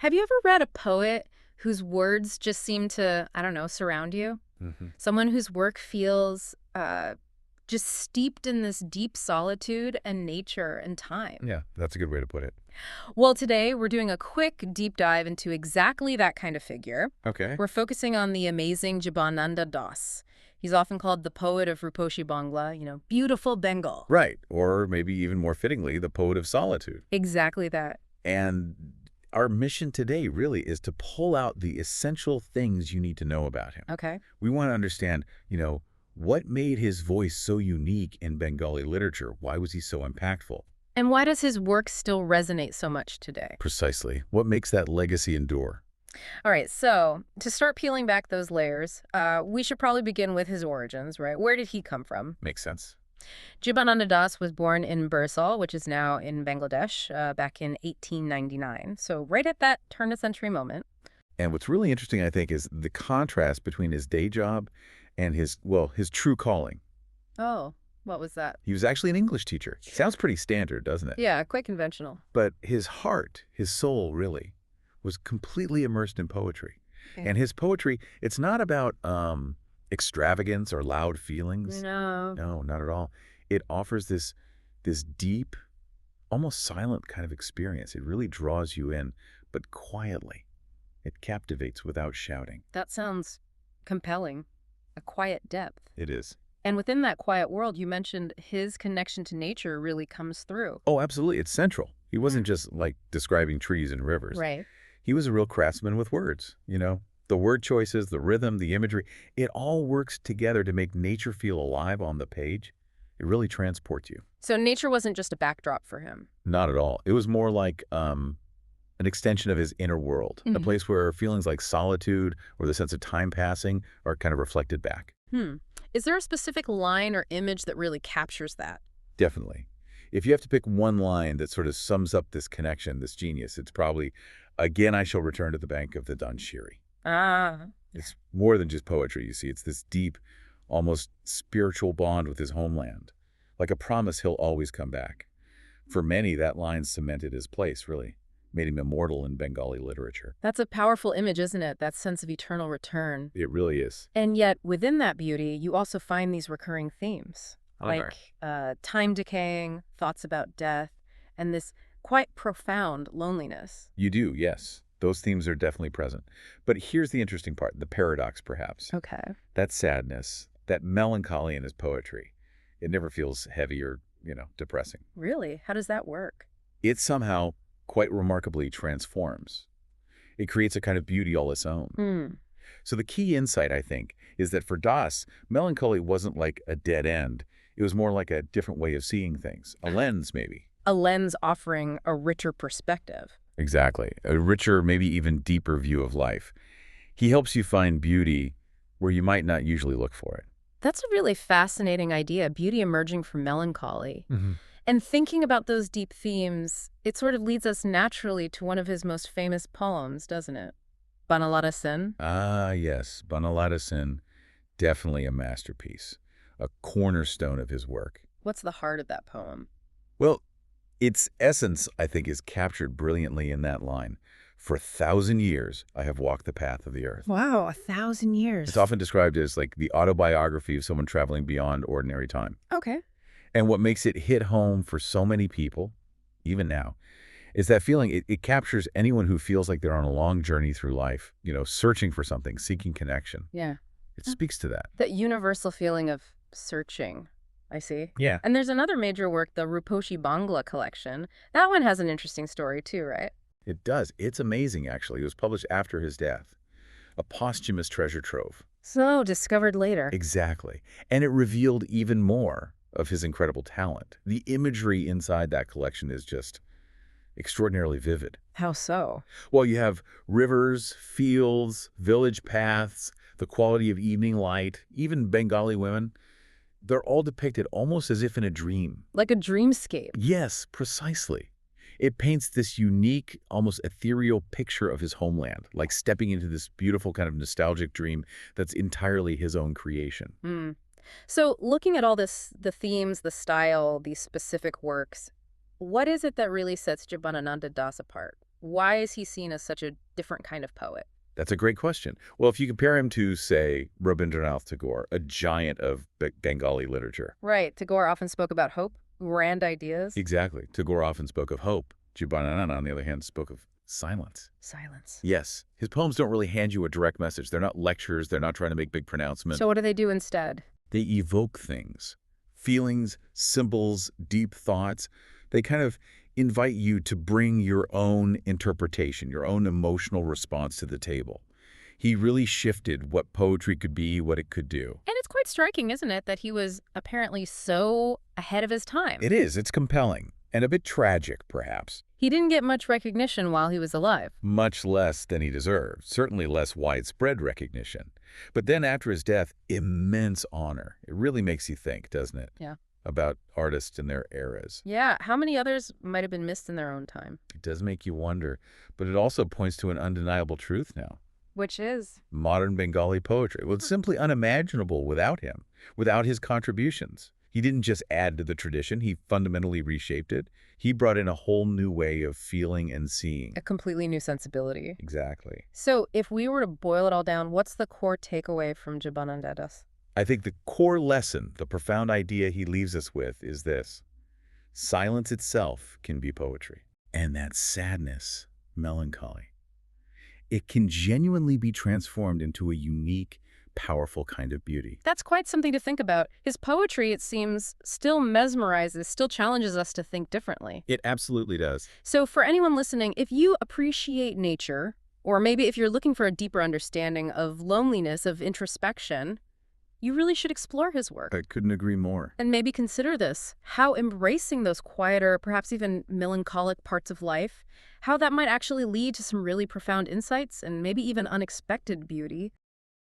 Have you ever read a poet whose words just seem to, I don't know, surround you? Someone whose work feels just steeped in this deep solitude and nature and time. Yeah, that's a good way to put it. Well, today we're doing a quick deep dive into exactly that kind of figure. Okay. We're focusing on the amazing Jibanananda Das. He's often called the poet of Ruposhi Bangla, beautiful Bengal. Right. Or maybe even more fittingly, the poet of solitude. Exactly that. And our mission today really is to pull out the essential things you need to know about him. Okay. We want to understand, what made his voice so unique in Bengali literature? Why was he so impactful? And why does his work still resonate so much today? Precisely. What makes that legacy endure? All right, so to start peeling back those layers, we should probably begin with his origins, right? Where did he come from? Makes sense. Jibanananda Das was born in Bursal, which is now in Bangladesh, back in 1899. So right at that turn-of-century moment. And what's really interesting, I think, is the contrast between his day job and his true calling. Oh, what was that? He was actually an English teacher. Sounds pretty standard, doesn't it? Yeah, quite conventional. But his heart, his soul, really, was completely immersed in poetry. Okay. And his poetry, it's not about extravagance or loud feelings. No. No, not at all. It offers this deep, almost silent kind of experience. It really draws you in, but quietly. It captivates without shouting. That sounds compelling. A quiet depth. It is. And within that quiet world, you mentioned his connection to nature really comes through. Oh, absolutely. It's central. He wasn't just like describing trees and rivers. Right. He was a real craftsman with words, The word choices, the rhythm, the imagery, it all works together to make nature feel alive on the page. It really transports you. So nature wasn't just a backdrop for him. Not at all. It was more like an extension of his inner world, a place where feelings like solitude or the sense of time passing are kind of reflected back. Is there a specific line or image that really captures that? Definitely. If you have to pick one line that sort of sums up this connection, this genius, it's probably, "Again I shall return to the bank of the Dhanshiri." Ah. It's more than just poetry, you see. It's this deep, almost spiritual bond with his homeland, like a promise he'll always come back. For many, that line cemented his place, really, made him immortal in Bengali literature. That's a powerful image, isn't it? That sense of eternal return. It really is. And yet, within that beauty, you also find these recurring themes, Okay. like time decaying, thoughts about death, and this quite profound loneliness. You do, yes. Those themes are definitely present. But here's the interesting part, the paradox, perhaps. Okay. That sadness, that melancholy in his poetry, it never feels heavy or, depressing. Really? How does that work? It somehow quite remarkably transforms. It creates a kind of beauty all its own. So the key insight, I think, is that for Das, melancholy wasn't like a dead end. It was more like a different way of seeing things, a lens maybe. A lens offering a richer perspective. Exactly. A richer, maybe even deeper view of life. He helps you find beauty where you might not usually look for it. That's a really fascinating idea, beauty emerging from melancholy. And thinking about those deep themes, it sort of leads us naturally to one of his most famous poems, doesn't it? Banalata Sin. Ah, yes. Banalata Sin, definitely a masterpiece, a cornerstone of his work. What's the heart of that poem? Well, its essence, I think, is captured brilliantly in that line. For 1,000 years, I have walked the path of the earth. Wow, 1,000 years. It's often described as like the autobiography of someone traveling beyond ordinary time. Okay. And what makes it hit home for so many people, even now, is that feeling. It captures anyone who feels like they're on a long journey through life, searching for something, seeking connection. Yeah. It speaks to that. That universal feeling of searching. I see. Yeah. And there's another major work, the Ruposhi Bangla collection. That one has an interesting story too, right? It does. It's amazing, actually. It was published after his death. A posthumous treasure trove. So, discovered later. Exactly. And it revealed even more of his incredible talent. The imagery inside that collection is just extraordinarily vivid. How so? Well, you have rivers, fields, village paths, the quality of evening light, even Bengali women. They're all depicted almost as if in a dream. Like a dreamscape. Yes, precisely. It paints this unique, almost ethereal picture of his homeland, like stepping into this beautiful kind of nostalgic dream that's entirely his own creation. So looking at all this, the themes, the style, these specific works, what is it that really sets Jibanananda Das apart? Why is he seen as such a different kind of poet? That's a great question. Well, if you compare him to, say, Rabindranath Tagore, a giant of Bengali literature. Right. Tagore often spoke about hope, grand ideas. Exactly. Tagore often spoke of hope. Jibananana, on the other hand, spoke of silence. Silence. Yes. His poems don't really hand you a direct message. They're not lectures. They're not trying to make big pronouncements. So what do they do instead? They evoke things, feelings, symbols, deep thoughts. They kind of invite you to bring your own interpretation, your own emotional response to the table. He really shifted what poetry could be, what it could do. And it's quite striking, isn't it, that he was apparently so ahead of his time. It is. It's compelling. And a bit tragic, perhaps. He didn't get much recognition while he was alive. Much less than he deserved. Certainly less widespread recognition. But then after his death, immense honor. It really makes you think, doesn't it? Yeah. About artists and their eras. Yeah. How many others might have been missed in their own time? It does make you wonder. But it also points to an undeniable truth now. Which is? Modern Bengali poetry. Well, it's simply unimaginable without him, without his contributions. He didn't just add to the tradition, he fundamentally reshaped it. He brought in a whole new way of feeling and seeing. A completely new sensibility. Exactly. So if we were to boil it all down, what's the core takeaway from Jibanananda Das? I think the core lesson, the profound idea he leaves us with is this. Silence itself can be poetry. And that sadness, melancholy, it can genuinely be transformed into a unique, powerful kind of beauty. That's quite something to think about. His poetry, it seems, still mesmerizes, still challenges us to think differently. It absolutely does. So for anyone listening, if you appreciate nature, or maybe if you're looking for a deeper understanding of loneliness, of introspection, you really should explore his work. I couldn't agree more. And maybe consider this, how embracing those quieter, perhaps even melancholic parts of life, how that might actually lead to some really profound insights and maybe even unexpected beauty.